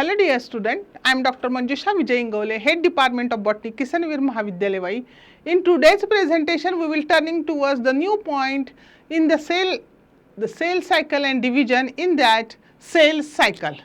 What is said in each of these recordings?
Hello dear student, I am Dr. Manjusha Vijay Ingole, Head Department of Botany, Kishanvir Mahavidyalaya Vai. In today's presentation, we will turning towards the new point in the cell cycle and division, in that cell cycle.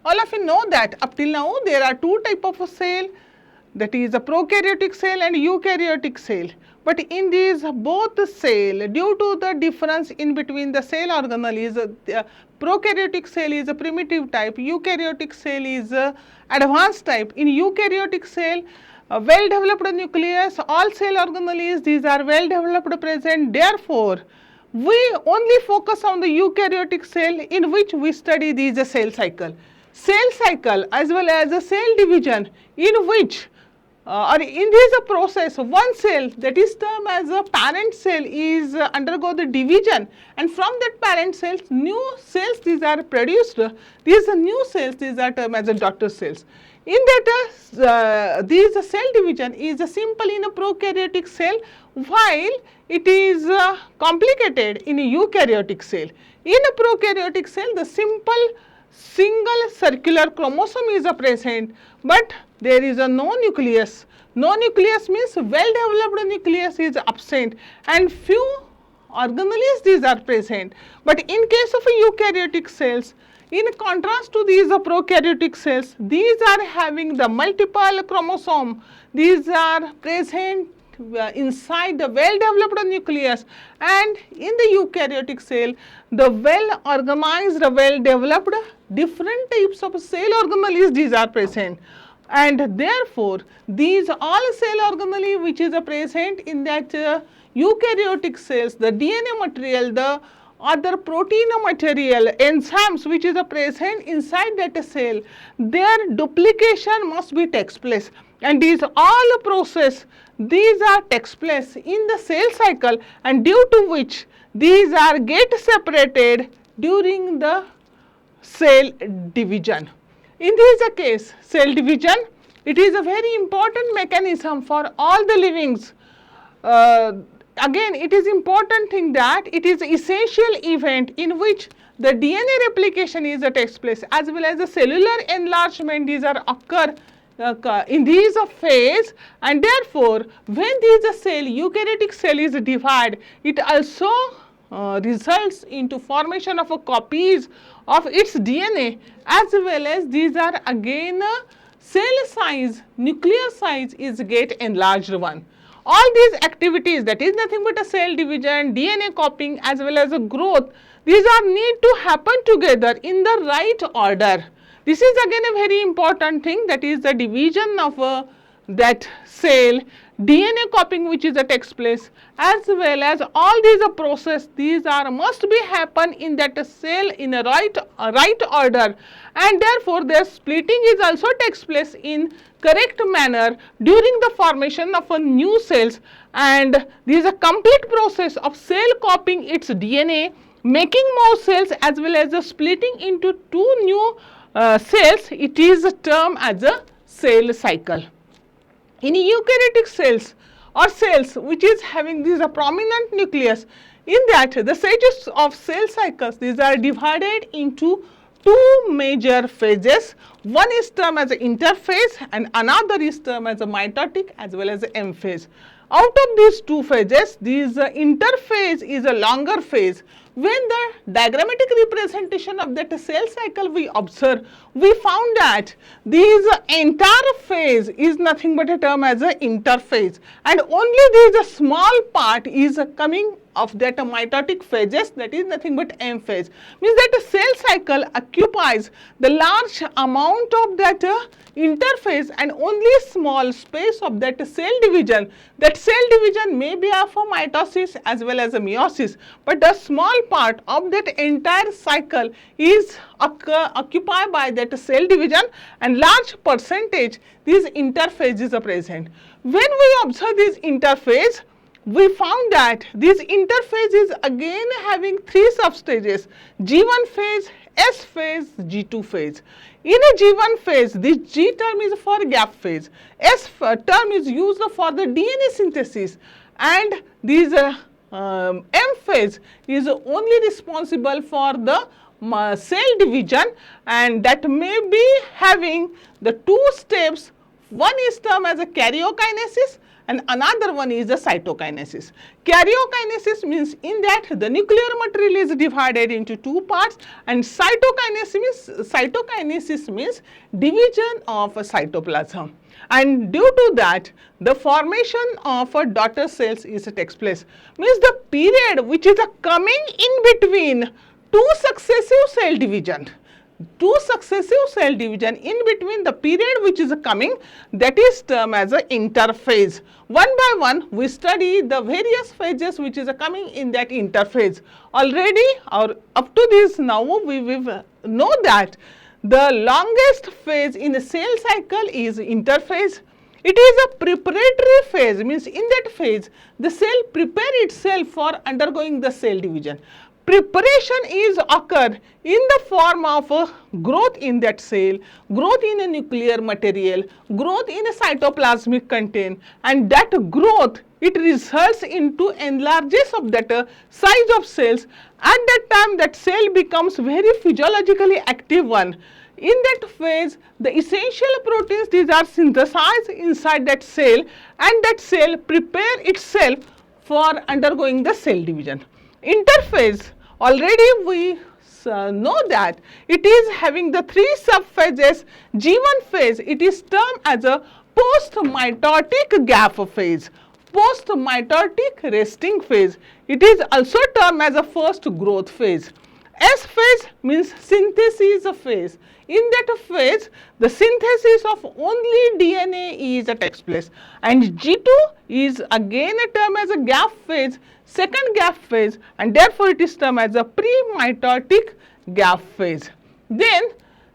All of you know that up till now there are two types of cell, that is a prokaryotic cell and eukaryotic cell. But in these both cell, due to the difference in between the cell organelle, is prokaryotic cell is a primitive type, eukaryotic cell is a advanced type. In eukaryotic cell, well developed nucleus, all cell organelles, these are well developed present. Therefore, we only focus on the eukaryotic cell, in which we study these cell cycle. Cell cycle as well as the cell division, in which or in this process, one cell, that is termed as a parent cell, is undergo the division, and from that parent cells, new cells these are produced. These new cells, these are termed as a daughter cells. In that these cell division is simple in a prokaryotic cell, while it is complicated in a eukaryotic cell. In a prokaryotic cell, the simple single circular chromosome is present, but there is no nucleus. No nucleus means well developed nucleus is absent, and few organelles these are present. But in case of eukaryotic cells, in contrast to these prokaryotic cells, these are having the multiple chromosome. These are present inside the well developed nucleus, and in the eukaryotic cell, the well organized, well developed different types of cell organelles these are present. And therefore, these all cell organelle which is present in that eukaryotic cells, the DNA material, the other protein material, enzymes which is present inside that cell, their duplication must be takes place, and these all process, these are takes place in the cell cycle, and due to which these are get separated during the cell division. In this case, cell division, it is a very important mechanism for all the livings. Again, it is important thing that it is essential event in which the DNA replication is takes place, as well as the cellular enlargement these are occur in these phase, and therefore when this cell, eukaryotic cell is divided, it also results into formation of copies of its DNA, as well as these are again cell size, nuclear size is get enlarged one. All these activities, that is nothing but a cell division, DNA copying as well as a growth, these are need to happen together in the right order. This is again a very important thing, that is the division of that cell, DNA copying which is takes place, as well as all these process, these are must be happen in that cell in a right order, and therefore their splitting is also takes place in correct manner during the formation of a new cells, and this is a complete process of cell copying its DNA, making more cells as well as the splitting into two new cells. It is termed as a cell cycle. In eukaryotic cells or cells which is having this prominent nucleus, in that the stages of cell cycles, these are divided into two major phases. One is termed as the interphase and another is termed as a mitotic as well as the M phase. Out of these two phases, this interphase is a longer phase. When the diagrammatic representation of that cell cycle we observe, we found that this entire phase is nothing but a term as an interphase, and only this small part is coming of that mitotic phases, that is nothing but M phase. Means that a cell cycle occupies the large amount of that interphase and only small space of that cell division. That cell division may be of a mitosis as well as a meiosis, but the small part of that entire cycle is occupied by that cell division, and large percentage these interphases are present. When we observe this interphase, we found that this interphase is again having three substages: G1 phase, S phase, G2 phase. In a G1 phase, this G term is for gap phase, S term is used for the DNA synthesis, and this M phase is only responsible for the cell division, and that may be having the two steps. One is termed as a karyokinesis and another one is the cytokinesis. Karyokinesis means in that the nuclear material is divided into two parts, and cytokinesis means division of a cytoplasm. And due to that, the formation of a daughter cells takes place. Means the period which is coming in between two successive cell division. In between the period which is coming, that is termed as a interphase. One by one we study the various phases which is coming in that interphase. Already or up to this now we know that the longest phase in the cell cycle is interphase. It is a preparatory phase, means in that phase the cell prepare itself for undergoing the cell division. Preparation is occur in the form of growth in that cell, growth in a nuclear material, growth in a cytoplasmic content, and that growth it results into enlarges of that size of cells. At that time that cell becomes very physiologically active one. In that phase the essential proteins these are synthesized inside that cell, and that cell prepare itself for undergoing the cell division. Interphase, already we know that it is having the three subphases. G1 phase, it is termed as a post-mitotic gap phase, post-mitotic resting phase. It is also termed as a first growth phase. S phase means synthesis phase. In that phase, the synthesis of only DNA takes place, and G2 is again a term as a gap phase, second gap phase, and therefore it is termed as a pre-mitotic gap phase. Then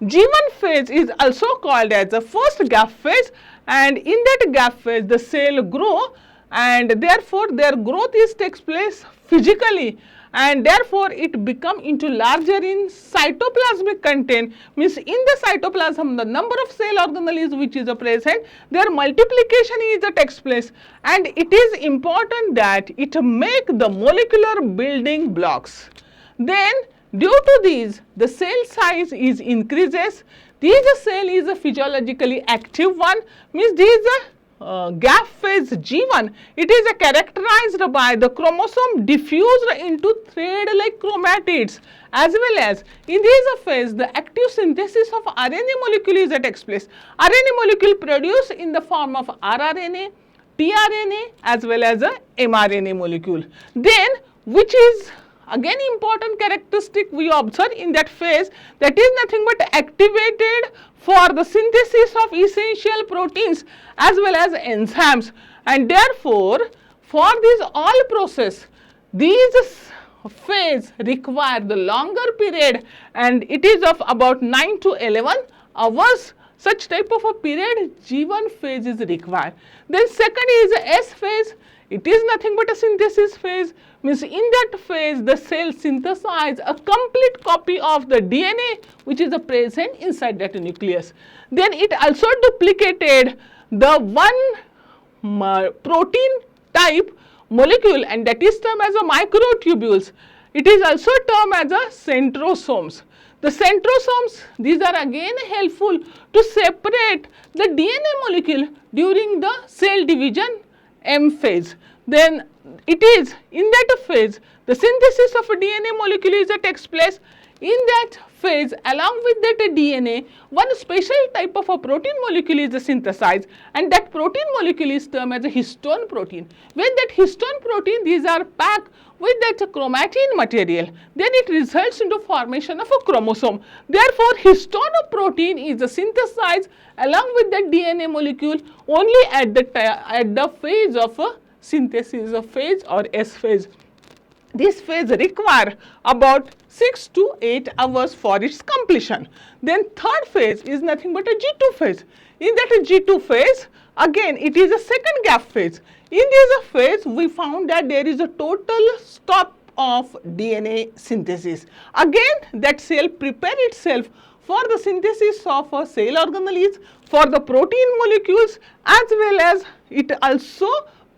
G1 phase is also called as the first gap phase, and in that gap phase the cell grow, and therefore their growth takes place physically, and therefore it become into larger in cytoplasmic content. Means in the cytoplasm the number of cell organelles which is present, their multiplication takes place, and it is important that it make the molecular building blocks. Then due to these the cell size is increases. This cell is a physiologically active one, means this is a gap phase G1, it is characterized by the chromosome diffused into thread-like chromatids, as well as in this phase the active synthesis of RNA molecule takes place. RNA molecule produced in the form of rRNA, tRNA, as well as a mRNA molecule. Then which is again important characteristic we observe in that phase, that is nothing but activated for the synthesis of essential proteins as well as enzymes, and therefore for this all process these phase require the longer period, and it is of about 9 to 11 hours. Such type of a period G1 phase is required. Then second is S phase. It is nothing but a synthesis phase, means in that phase the cell synthesize a complete copy of the DNA which is present inside that nucleus. Then it also duplicated the one protein type molecule, and that is termed as a microtubules. It is also termed as a centrosomes. The centrosomes, these are again helpful to separate the DNA molecule during the cell division M phase. Then it is in that phase the synthesis of a DNA molecule takes place. In that phase, along with that DNA, one special type of a protein molecule is synthesized, and that protein molecule is termed as a histone protein. When that histone protein, these are packed with that chromatin material, then it results into formation of a chromosome. Therefore, histone protein is synthesized along with the DNA molecule only at the phase of a synthesis of phase or S phase. This phase require about 6 to 8 hours for its completion. Then third phase is nothing but a G2 phase. In that G2 phase, again it is a second gap phase. In this phase, we found that there is a total stop of DNA synthesis. Again, that cell prepare itself for the synthesis of cell organelles, for the protein molecules, as well as it also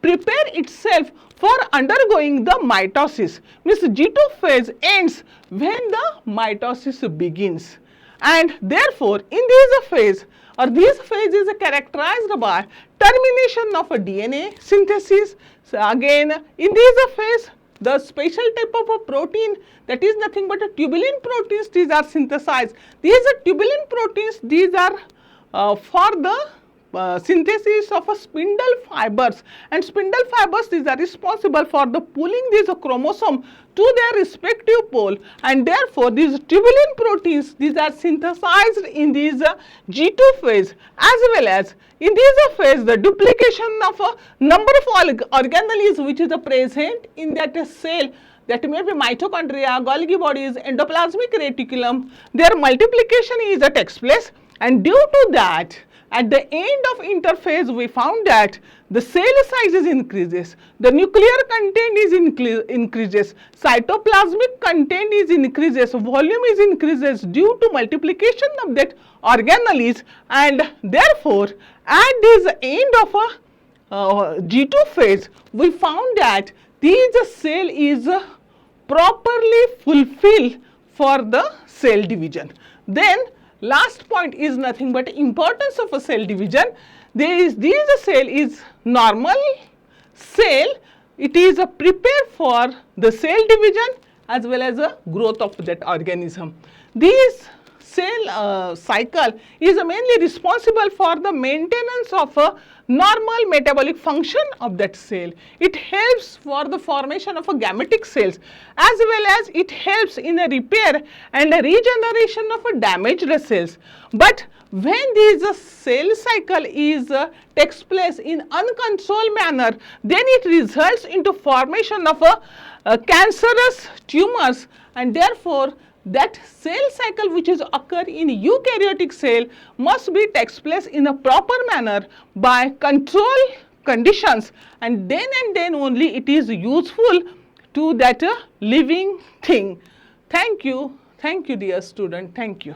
prepare itself for undergoing the mitosis. Means G2 phase ends when the mitosis begins, and therefore in this phase this phase is characterized by termination of a DNA synthesis. So again in this phase the special type of a protein, that is nothing but a tubulin proteins, these are synthesized. These are tubulin proteins, these are for the synthesis of a spindle fibers, and spindle fibers, these are responsible for the pulling these chromosome to their respective pole, and therefore these tubulin proteins, these are synthesized in this G2 phase, as well as in this phase the duplication of a number of organelles which is present in that cell, that may be mitochondria, Golgi bodies, endoplasmic reticulum, their multiplication is takes place, and due to that at the end of interphase we found that the cell size is increases, the nuclear content is increases, cytoplasmic content is increases, volume is increases due to multiplication of that organelles, and therefore at this end of a G2 phase we found that this cell is properly fulfilled for the cell division. Then last point is nothing but importance of a cell division. This cell is normal cell, it is prepared for the cell division as well as a growth of that organism. This cell cycle is mainly responsible for the maintenance of a normal metabolic function of that cell. It helps for the formation of a gametic cells, as well as it helps in a repair and a regeneration of a damaged cells. But when this cell cycle is takes place in uncontrolled manner, then it results into formation of a cancerous tumors, and therefore that cell cycle which is occur in eukaryotic cell must be takes place in a proper manner by control conditions, and then only it is useful to that living thing. Thank you dear student, thank you.